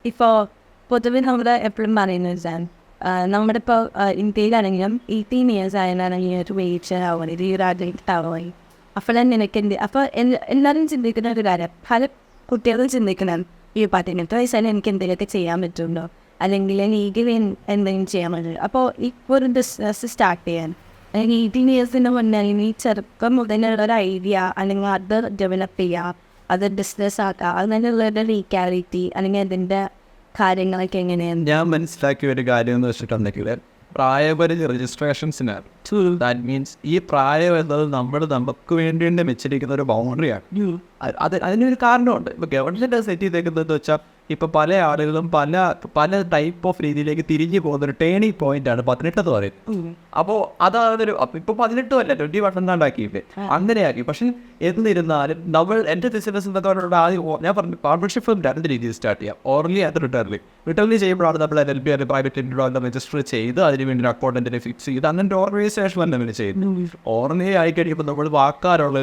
ഇപ്പോൾ പൊതുവെ നമ്മൾ എപ്പോഴും പറയുന്നത് വെച്ചാൽ നമ്മുടെ ഇപ്പോൾ ഇന്ത്യയിലാണെങ്കിലും 18 years ആയാലാണെങ്കിൽ ഒരു വെയിറ്റ് ആവുന്നത് ഇത് ഈ രാജ്യത്ത് ആവുമായി അപ്പോൾ തന്നെ എനിക്ക് അപ്പോൾ എല്ലാവരും ചിന്തിക്കുന്ന ഒരു കാര്യം പല കുട്ടികളും ചിന്തിക്കണം ഈ 18 വയസ്സായാലും എനിക്ക് എന്തെങ്കിലുമൊക്കെ ചെയ്യാൻ പറ്റുമല്ലോ അല്ലെങ്കിൽ ലീഗലി എന്തെങ്കിലും ചെയ്യാൻ പറ്റുമല്ലോ. അപ്പോൾ ഇപ്പോൾ ഒരു ബിസിനസ് സ്റ്റാർട്ട് ചെയ്യാൻ അല്ലെങ്കിൽ 18 yearsന് മുന്നേ ഈ ചെറുപ്പം മുതലുള്ള ഒരു ഐഡിയ അല്ലെങ്കിൽ അത് ഡെവലപ്പ് ചെയ്യുക, അത് ബിസിനസ് ആക്കുക, അതിനുള്ള ലീഗാലിറ്റി അല്ലെങ്കിൽ അതിൻ്റെ കാര്യങ്ങളൊക്കെ എങ്ങനെയാണ്? ഞാൻ മനസ്സിലാക്കിയ ഒരു കാര്യം എന്ന് വെച്ചിട്ടുണ്ടെങ്കിൽ പ്രായപരിധി രജിസ്ട്രേഷൻസിനാണ്. ദാറ്റ് മീൻസ് ഈ പ്രായം എന്നത് നമുക്ക് വേണ്ടി തന്നെ വെച്ചിരിക്കുന്ന ഒരു ബൗണ്ടറിയാണ്. അതിനൊരു കാരണമുണ്ട്. ഇപ്പോൾ ഗവൺമെൻറ് സെറ്റ് ചെയ്തേക്കുന്നതെന്ന് വെച്ചാൽ ഇപ്പോൾ പല ആളുകളും പല ടൈപ്പ് ഓഫ് രീതിയിലേക്ക് തിരിഞ്ഞു പോകുന്ന ഒരു ടേണിംഗ് പോയിന്റാണ് 18 എന്ന് പറയുന്നത്. അപ്പോൾ അതാണൊരു ഇപ്പോൾ 18 അല്ല 21 എന്നാണ്ടാക്കിയില്ലേ, അങ്ങനെയാക്കി. പക്ഷെ എന്നിരുന്നാലും എൻ്റെ ബിസിനസ് എന്നൊക്കെ ആദ്യം ഞാൻ പറഞ്ഞു പാർട്ണർഷിപ്പ് 2 രീതിയിൽ സ്റ്റാർട്ട് ചെയ്യാം. ഓർലി ആൻഡ് റിട്ടേർലി ചെയ്യുമ്പോഴാണ് നമ്മൾ LLP അല്ലെങ്കിൽ പ്രൈവറ്റ് ലിമിറ്റഡ് രജിസ്റ്റർ ചെയ്ത് അതിന് വേണ്ടി ഒരു അക്കൗണ്ടന്റിനെ ഫിക്സ് ചെയ്ത് അങ്ങനെ ഒരു ഓർഗനൈസേഷൻ തന്നെ ചെയ്യുന്നു. ഓർലി ആയി കഴിയുമ്പോൾ നമ്മൾ വാക്കാറുള്ള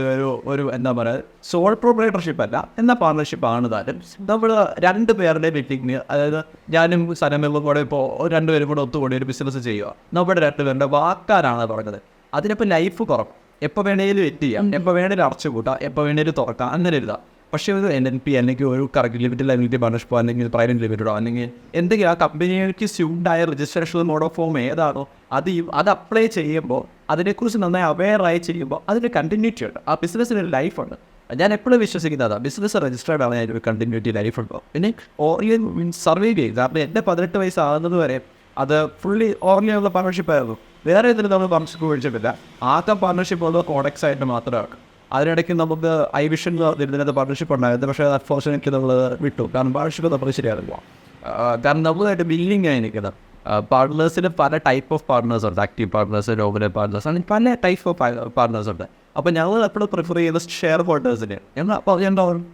ഒരു എന്താ പറയുക സോൾ പ്രൊപ്രൈറ്റർഷിപ്പ് അല്ല എന്നാൽ പാർട്ണർഷിപ്പ് ആണ്. താനും നമ്മൾ 2 പേരുടെ മീറ്റിംഗിന്, അതായത് ഞാനും സനമെല്ലാം കൂടെ ഇപ്പോൾ 2 പേരും കൂടെ ഒത്തുകൂടി ഒരു ബിസിനസ് ചെയ്യുക. നമ്മുടെ 2 പേരുടെ വാക്കാരാണ് പറഞ്ഞത്. അതിനിപ്പോൾ ലൈഫ് കുറവ്, എപ്പോൾ വേണേലും എറ്റ് ചെയ്യാം, എപ്പോൾ വേണേലും അടച്ചു കൂട്ടാം, എപ്പോൾ വേണേലും തുറക്കാം, അങ്ങനെ എഴുതാം. പക്ഷേ ഒരു LLP അല്ലെങ്കിൽ ഒരു കറക്റ്റ് ലിമിറ്റഡ് ലൈബിലിറ്റി പാർട്ണർഷിപ്പോ അല്ലെങ്കിൽ പ്രൈവറ്റ് ലിമിറ്റഡോ അല്ലെങ്കിൽ എന്തെങ്കിലും ആ കമ്പനിക്ക് സ്യൂട്ടായ രജിസ്ട്രേഷൻ മോഡ് ഓഫ് ഫോം ഏതാണോ അത് അപ്ലൈ ചെയ്യുമ്പോൾ അതിനെക്കുറിച്ച് നന്നായി അവെയറായി ചെയ്യുമ്പോൾ അതിന് കണ്ടിന്യൂറ്റി ഉണ്ട്, ആ ബിസിനസ്സിനൊരു ലൈഫുണ്ട്. ഞാൻ എപ്പോഴും വിശ്വസിക്കുന്നതാണ് ബിസിനസ് രജിസ്റ്റേർഡ് ആണ് അതിനൊരു കണ്ടിന്യൂറ്റി ലൈഫ് ഉണ്ടോ. പിന്നെ ഓർലിയൻ മീൻസ് സർവൈവ് ചെയ്യും. കാരണം എൻ്റെ 18 വയസ്സാകുന്നത് വരെ അത് ഫുള്ളി ഓർലിയുള്ള പാർട്ണർഷിപ്പ് ആയിരുന്നു. വേറെ എന്തെങ്കിലും നമ്മൾ പാർട്ണർഷിപ്പ് മേടിച്ചിട്ടില്ല. ആദ്യം പാർട്ണർഷിപ്പ് ഉള്ളത് കോഡെക്സ് ആയിട്ട് മാത്രമാണ്. അതിനിടയ്ക്ക് നമുക്ക് ഐവിഷൻ ഇതിനകത്ത് പാർട്ണർഷിപ്പ് ഉണ്ടായിരുന്നു. പക്ഷേ അൺഫോർച്ചുനേറ്റ്ലി നമ്മൾ വിട്ടു. കാരണം പാർട്ണർഷിപ്പ് നമ്മൾ ശരിയാകില്ല. കാരണം നമ്മളായിട്ട് ബില്ലിംഗ് ആയി നിൽക്കുന്നത്. പാർട്ട്നേഴ്സിന് പല ടൈപ്പ് ഓഫ് പാർട്ട്നേഴ്സ് ഉണ്ട്. ആക്റ്റീവ് പാർട്ട്നേഴ്സ്, നോമിനൽ പാർട്ട്നേഴ്സ്, അങ്ങനെ പല ടൈപ്പ് ഓഫ് പാർട്ട്നേഴ്സ് ഉണ്ട്. അപ്പോൾ ഞങ്ങൾ എപ്പോഴും പ്രിഫർ ചെയ്യുന്ന ഷെയർ ഹോൾഡേഴ്സിന് അപ്പോൾ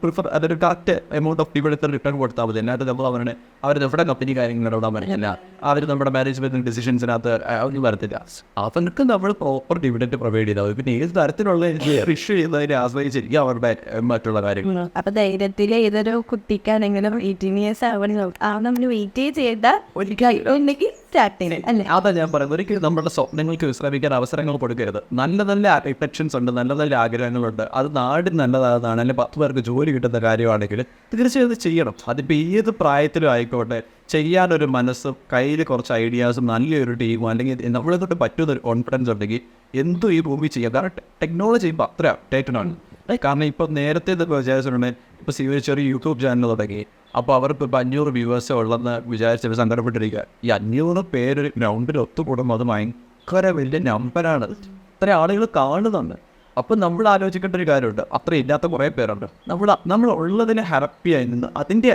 പ്രിഫർ അതൊരു correct amount of dividend return കൊടുത്താൽ മതി. അല്ലാതെ നമ്മൾ അവർ നമ്മുടെ കമ്പനി കാര്യങ്ങൾ ഇടാൻ പറ്റില്ല, അവർ നമ്മുടെ മാനേജ്മെൻറ്റ് ഡിസിഷൻസിനകത്ത് ഒന്നും വരത്തില്ല. അവർക്ക് നമ്മൾ പ്രോപ്പർ ഡിവിഡൻഡ് പ്രൊവൈഡ് ചെയ്താൽ മതി. പിന്നെ ഏത് തരത്തിലുള്ള ഇഷ്യൂ ചെയ്യുന്നതിനെ ആശ്രയിച്ചിരിക്കും അവരുടെ മറ്റുള്ള കാര്യങ്ങൾ. അപ്പോൾ ധൈര്യത്തിൽ ഏതൊരു കുട്ടിക്കാണെങ്കിലും 18 years ആവണം നമ്മൾ വെയിറ്റ് ചെയ്താൽ ഒരിക്കലും സ്റ്റാർട്ട് ചെയ്യണം അല്ലേ? അതാ ഞാൻ പറയുന്നത്. ഒരിക്കലും നമ്മുടെ സ്വപ്നങ്ങൾക്ക് വിശ്രമിക്കാൻ അവസരങ്ങൾ കൊടുക്കരുത്. നല്ല എക്സ്പെക്ഷൻസ് ഉണ്ട്, നല്ല ആഗ്രഹങ്ങളുണ്ട്, അത് നാടിന് നല്ലതാണെന്നാണ്, അല്ലെങ്കിൽ 10 പേർക്ക് ജോലി കിട്ടുന്ന കാര്യമാണെങ്കിൽ തീർച്ചയായും ചെയ്യണം. അതിപ്പോൾ ഏത് പ്രായത്തിലും ആയിക്കോട്ടെ, ചെയ്യാനൊരു മനസ്സും കയ്യിൽ കുറച്ച് ഐഡിയാസും നല്ലൊരു ടീമും അല്ലെങ്കിൽ നമ്മളെ തൊട്ട് പറ്റുന്നൊരു കോൺഫിഡൻസ് ഉണ്ടെങ്കിൽ എന്തും ഈ ഭൂമി ചെയ്യാം. കാരണം ടെക്നോളജി ഇപ്പോൾ അത്ര അപ്ഡേറ്റഡ് ആണ്. കാരണം ഇപ്പോൾ നേരത്തെ ഇതൊക്കെ വിചാരിച്ചിട്ടുണ്ടെങ്കിൽ ഇപ്പോൾ ചെറിയ യൂട്യൂബ് ചാനൽ തുടങ്ങി, അപ്പോൾ അവർക്ക് ഇപ്പോൾ 500 വ്യൂവേഴ്സേ ഉള്ളെന്ന് വിചാരിച്ചവർ സങ്കടപ്പെട്ടിരിക്കുക. ഈ 500 പേര് ഗ്രൗണ്ടിൽ ഒത്തുകൂടുമ്പോൾ അത് ഭയങ്കര വലിയ നമ്പറാണ്. ഇത്ര ആളുകൾ കാണുന്നുണ്ട്. അപ്പോൾ നമ്മൾ ആലോചിക്കേണ്ട ഒരു കാര്യമുണ്ട്, അത്ര ഇല്ലാത്ത കുറേ പേരുണ്ട്. നമ്മൾ ഉള്ളതിനെ ഹാപ്പിയായി നിന്ന് അതിൻ്റെ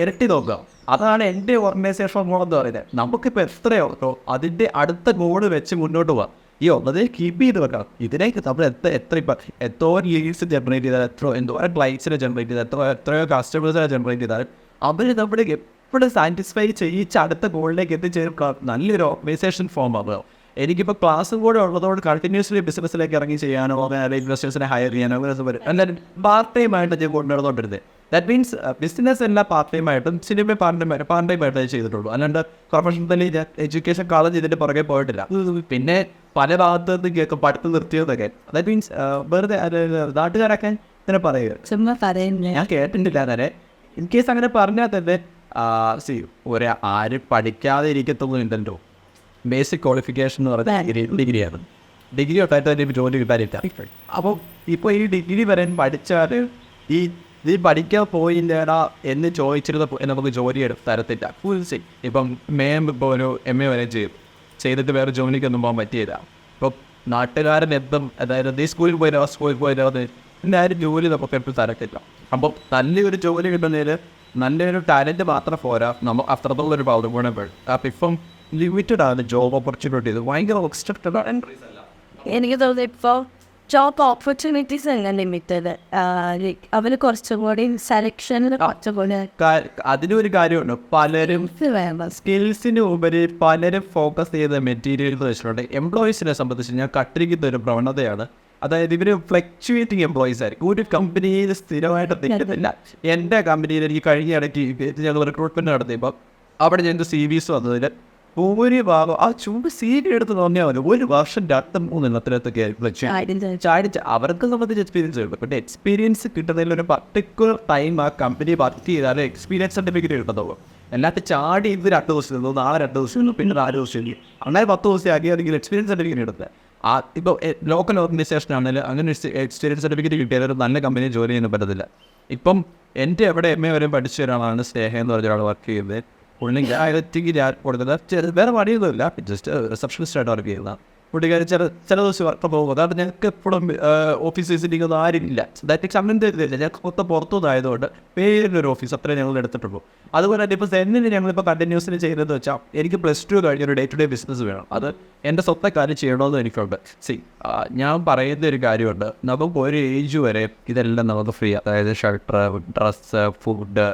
ഇരട്ടി നോക്കുക. അതാണ് എൻ്റെ ഓർഗനൈസേഷൻ ഗോൾ എന്ന് പറയുന്നത്. നമുക്കിപ്പോൾ എത്രയോ അതിൻ്റെ അടുത്ത ഗോൾ വെച്ച് മുന്നോട്ട് പോകാം. ഈ ഉള്ളതിൽ കീപ്പ് ചെയ്ത് വെക്കാം. ഇതിലേക്ക് നമ്മൾ എത്രയോ ലീഡ്സ് ജനറേറ്റ് ചെയ്താൽ, എന്തോരം ക്ലൈൻസിനെ ജനറേറ്റ് ചെയ്താൽ, എത്രയോ കസ്റ്റമേഴ്സിനെ ജനറേറ്റ് ചെയ്താൽ അവർ നമ്മളെ എപ്പോഴും സാറ്റിസ്ഫൈ ചെയ്യിച്ച് അടുത്ത ഗോളിലേക്ക് എത്തിച്ചേർക്കുക. നല്ലൊരു ഓർഗനൈസേഷൻ ഫോം ആവുക. എനിക്കിപ്പോൾ ക്ലാസ്സും കൂടെ ഉള്ളതോട് കണ്ടിന്യൂസ്ലി ബിസിനസ്സിലേക്ക് ഇറങ്ങി ചെയ്യാനോ അല്ലെങ്കിൽ ഇൻവെസ്റ്റേഴ്സിനെ ഹയർ ചെയ്യാനോ അങ്ങനെ വരും. എല്ലാവരും പാർട്ട് ടൈം ആയിട്ട് ഞാൻ കൊണ്ടുവരുന്നോണ്ടിരുന്നത്. ദാറ്റ് മീൻസ് ബിസിനസ് എല്ലാം പാർട്ട് ടൈം ആയിട്ടും സിനിമ പാർട്ട് ടൈം ആയിട്ടേ ചെയ്തിട്ടുള്ളൂ. അല്ലാണ്ട് പ്രൊഫഷണലി ഞാൻ എഡ്യൂക്കേഷൻ കോളേജ് ഇതിൻ്റെ പുറകെ പോയിട്ടില്ല. പിന്നെ പല ഭാഗത്ത് നിന്ന് കേൾക്കും പഠിത്തം നിർത്തിയതൊക്കെ. ദാറ്റ് മീൻസ് വെറുതെ നാട്ടുകാരൊക്കെ ഇങ്ങനെ പറയുക. ഞാൻ കേട്ടിട്ടില്ല അങ്ങനെ. ഇൻ കേസ് അങ്ങനെ പറഞ്ഞാൽ തന്നെ ആരും പഠിക്കാതെ ഇരിക്കത്തൊന്നും ഇല്ലല്ലോ. ബേസിക് ക്വാളിഫിക്കേഷൻ എന്ന് പറയുന്നത് ഡിഗ്രിയാണ്. ഡിഗ്രി ഒട്ടായിട്ട് തന്നെ ജോലി കിട്ടാനില്ല. അപ്പോൾ ഇപ്പോൾ ഈ ഡിഗ്രി വരെ പഠിച്ചാൽ ഈ പഠിക്കാൻ പോയില്ലടാ എന്ന് ചോദിച്ചിരുന്ന നമുക്ക് ജോലി തരത്തില്ല. ഇപ്പം ഇപ്പോൾ ഒരു MA വരെ ചെയ്തിട്ട് വേറെ ജോലിക്കൊന്നും പോകാൻ പറ്റിയില്ല. ഇപ്പം നാട്ടുകാരൻ അതായത് നീ സ്കൂളിൽ പോയില്ല എല്ലാവരും ജോലി നമുക്ക് എപ്പോഴും തരത്തില്ല. അപ്പം നല്ലൊരു ജോലി കിട്ടുന്നതിൽ നല്ലൊരു ടാലൻറ്റ് മാത്രം പോരാ, നമ്മൾ അത്രത്തോളം ഒരു പൗരം ഗുണം വേണം. അപ്പം ഇപ്പം ലിമിറ്റഡ് ആണ് ജോബ് ഓപ്പർച്യൂണിറ്റീസ്, ഭയങ്കര റെസ്ട്രിക്റ്റഡ് ആണ്. എനിക്ക് തോന്നുന്നു ഇപ്പോൾ ജോബ് ഓപ്പർച്യൂണിറ്റീസ് അല്ല ലിമിറ്റഡ്, അവർ കുറച്ചും കൂടി സെലക്ഷനിൽ കുറച്ചുകൂടി. അതിനൊരു കാര്യമുണ്ട്, പലരും സ്കിൽസിന് ഉപരി പലരും ഫോക്കസ് ചെയ്ത മെറ്റീരിയൽ വെച്ചിട്ടുണ്ട്. എംപ്ലോയീസിനെ സംബന്ധിച്ച് ഞാൻ കട്ടിരിക്കുന്ന ഒരു പ്രവണതയാണ് അതായത് ഇവർ ഫ്ലക്ച്വേറ്റിംഗ് എംപ്ലോയീസ് ആയിരിക്കും. ഒരു കമ്പനിയിൽ സ്ഥിരമായിട്ട് നിൽക്കുന്നില്ല. എൻ്റെ കമ്പനിയിൽ എനിക്ക് കഴിഞ്ഞ ഇടയ്ക്ക് ഞങ്ങൾ റിക്രൂട്ട്മെൻറ്റ് നടത്തിയപ്പോൾ അവിടെ ഞങ്ങൾക്ക് CVs വന്നതിൽ ഭൂരിഭാഗം ആ ചൂട് CV എടുത്ത് തോന്നിയാൽ മതി 1 വർഷം 2-3 എണ്ണത്തിനകത്തൊക്കെ ചാടിച്ച് അവർക്ക് സംബന്ധിച്ച് എക്സ്പീരിയൻസ് കിട്ടും. പിന്നെ എക്സ്പീരിയൻസ് കിട്ടുന്നതിൽ ഒരു പർട്ടിക്കുലർ ടൈം ആ കമ്പനി വർക്ക് ചെയ്താലേ എക്സ്പീരിയൻസ് സർട്ടിഫിക്കറ്റ് കിട്ടത്തുള്ളൂ. അല്ലാത്ത ചാടി ഇത് 2 ദിവസം ഇരുന്നു, നാളെ 2 ദിവസം ഇരുന്നു, പിന്നെ 4 ദിവസം ഇല്ല, അങ്ങനെ 10 ദിവസം ആക്കി അല്ലെങ്കിൽ എക്സ്പീരിയൻസ് സർട്ടിഫിക്കറ്റ് എടുത്തത്. ഇപ്പോൾ ലോക്കൽ ഓർഗനൈസേഷൻ ആണെങ്കിൽ അങ്ങനെ എക്സ്പീരിയൻസ് സർട്ടിഫിക്കറ്റ് കിട്ടിയാൽ ഒരു നല്ല കമ്പനിയിൽ ജോലി ചെയ്യാൻ പറ്റത്തില്ല. ഇപ്പം എൻ്റെ എവിടെ MA വരെ പഠിച്ച ഒരാളാണ് സ്നേഹ എന്ന് പറഞ്ഞ ഒരാൾ വർക്ക് ചെയ്യുന്നത്. പുള്ളിക്ക് ആയിരത്തിക്ക് ഞാൻ കൊടുത്തത് വേറെ പണിയൊന്നുമില്ല, ജസ്റ്റ് റിസപ്ഷനിസ്റ്റായിട്ട് വർക്ക് ചെയ്യുന്ന പുള്ളിക്കാരി ചില ദിവസം വർക്ക് പോകും. അതാണ് ഞങ്ങൾക്ക് എപ്പോഴും ഓഫീസ് വിസിറ്റിംഗ് ഒന്നും ആരില്ല. ദാറ്റ് അങ്ങനത്തെ ഇതില്ല, ഞങ്ങൾക്ക് മൊത്തം പുറത്തുനിന്നായതുകൊണ്ട് പേരിലൊരു ഓഫീസ് അത്രേ ഞങ്ങൾ എടുത്തിട്ടുള്ളൂ. അതുപോലെ തന്നെ ഇപ്പോൾ സെന്നിന് ഞങ്ങളിപ്പോൾ കണ്ടിന്യൂസിന് ചെയ്യുന്നത് വെച്ചാൽ എനിക്ക് +2 കഴിഞ്ഞൊരു ഡേ ടു ഡേ ബിസിനസ് വേണം. അത് എൻ്റെ സ്വന്തം കാര്യം ചെയ്യണമെന്ന് എനിക്കുണ്ട്. ഞാൻ പറയുന്ന ഒരു കാര്യമുണ്ട്, നമുക്ക് ഒരു ഏജ് വരെ ഇതെല്ലാം നമുക്ക് ഫ്രീ, അതായത് ഷർട്ട്, ഡ്രസ്സ്, ഫുഡ്,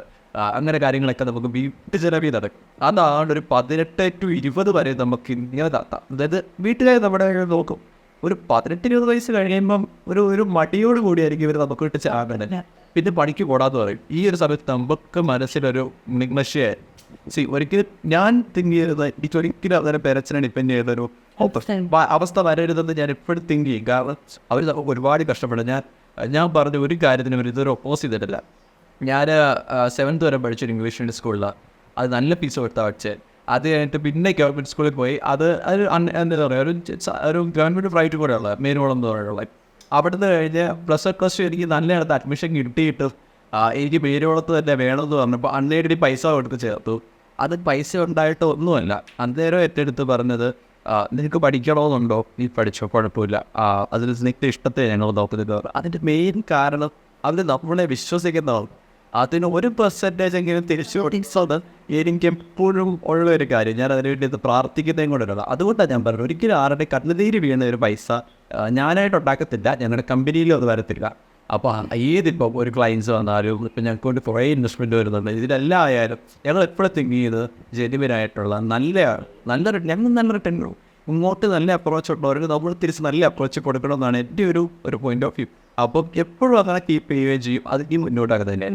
അങ്ങനെ കാര്യങ്ങളൊക്കെ നമുക്ക് വീട്ടു ചിലവിൽ നടക്കും. അതാണ് ഒരു 18 to 20 വരെ നമുക്ക് ഇങ്ങനെ നടത്താം. അതായത് വീട്ടുകാർ നമ്മുടെ നോക്കും. ഒരു 18-20 വയസ്സ് കഴിയുമ്പം ഒരു മടിയോട് കൂടിയായിരിക്കും ഇവർ നമുക്ക് വിട്ട് ചാകണം, പിന്നെ പണിക്ക് കൂടാതെ പറയും. ഈ ഒരു സമയത്ത് നമുക്ക് മനസ്സിലൊരു നിഗ്നശയായി ഒരിക്കലും ഞാൻ തിങ്ക് ചെയ്തത് എനിക്കൊരിക്കലും അതിനെ പേരൻസിനെ ഡിപ്പെൻഡ് ചെയ്യുന്നൊരു അവസ്ഥ വരരുതെന്ന് ഞാൻ എപ്പോഴും തിങ്ക് ചെയ്യും. കാരണം അവർ നമുക്ക് ഒരുപാട് കഷ്ടപ്പെടും. ഞാൻ പറഞ്ഞ ഒരു കാര്യത്തിനും ഇതൊരു ഓപ്പോസ് ചെയ്തിട്ടില്ല. ഞാൻ 7th വരെ പഠിച്ചൊരു ഇംഗ്ലീഷ് മീഡിയം സ്കൂളിലാണ്. അത് നല്ല ഫീസ് കൊടുത്താൽ പഠിച്ചത്. അത് കഴിഞ്ഞിട്ട് പിന്നെ ഗവൺമെൻറ് സ്കൂളിൽ പോയി. അത് എന്താ പറയുക, ഒരു ഗവൺമെൻറ് പ്രൈവറ്റ് കൂടെയുള്ള മേനോളം എന്ന് പറയുള്ളത്. അവിടുന്ന് കഴിഞ്ഞ് +1 എനിക്ക് നല്ലയിടത്ത് അഡ്മിഷൻ കിട്ടിയിട്ട് എനിക്ക് മേനോളത്ത് തന്നെ വേണമെന്ന് പറഞ്ഞപ്പോൾ അന്നേരടി പൈസ കൊടുത്ത് ചേർത്തു. അത് പൈസ ഉണ്ടായിട്ട് ഒന്നുമല്ല. അന്നേരം എൻ്റെ അടുത്ത് പറഞ്ഞത്, നിനക്ക് പഠിക്കണമെന്നുണ്ടോ, നീ പഠിച്ചോ, കുഴപ്പമില്ല, അതിൽ നിനക്ക് ഇഷ്ടത്തെ ഞങ്ങൾ നോക്കുന്നത്. അതിൻ്റെ മെയിൻ കാരണം അവർ നമ്മളെ വിശ്വസിക്കുന്നതാണ്. അതിന് 1% എങ്കിലും തിരിച്ചു കൊടുക്കുന്നത് എനിക്ക് എപ്പോഴും ഉള്ള ഒരു കാര്യം. ഞാൻ അതിന് വേണ്ടി പ്രാർത്ഥിക്കുന്നതും കൂടെ ഉള്ളത്. അതുകൊണ്ടാണ് ഞാൻ പറഞ്ഞത്, ഒരിക്കലും ആരുടെ കണ്ണുനീര് വീണ ഒരു പൈസ ഞാനായിട്ട് ഉണ്ടാക്കത്തില്ല, ഞങ്ങളുടെ കമ്പനിയിലും അത് വരത്തില്ല. അപ്പോൾ ഏതിപ്പോൾ ഒരു ക്ലയൻസ് വന്നാലും ഇപ്പം ഞങ്ങൾക്ക് കുറേ ഇൻവെസ്റ്റ്മെൻറ്റ് വരുന്നുണ്ട്. ഇതിലെല്ലാം ആയാലും ഞങ്ങൾ എപ്പോഴും തിങ്ക് ചെയ്ത് ജെനുവിനായിട്ടുള്ള നല്ലൊരു ഞങ്ങൾ നല്ല റിട്ടേൺ ഇങ്ങോട്ട് നല്ല അപ്രോച്ച് ഉള്ളവർക്ക് നമ്മൾ തിരിച്ച് നല്ല അപ്രോച്ച് കൊടുക്കണമെന്നാണ് എൻ്റെ ഒരു പോയിന്റ് ഓഫ് വ്യൂ. അപ്പം എപ്പോഴും അങ്ങനെ കീപ്പ് ചെയ്യുകയും ചെയ്യും. അത് ഈ മുന്നോട്ടാക്കുക തന്നെ.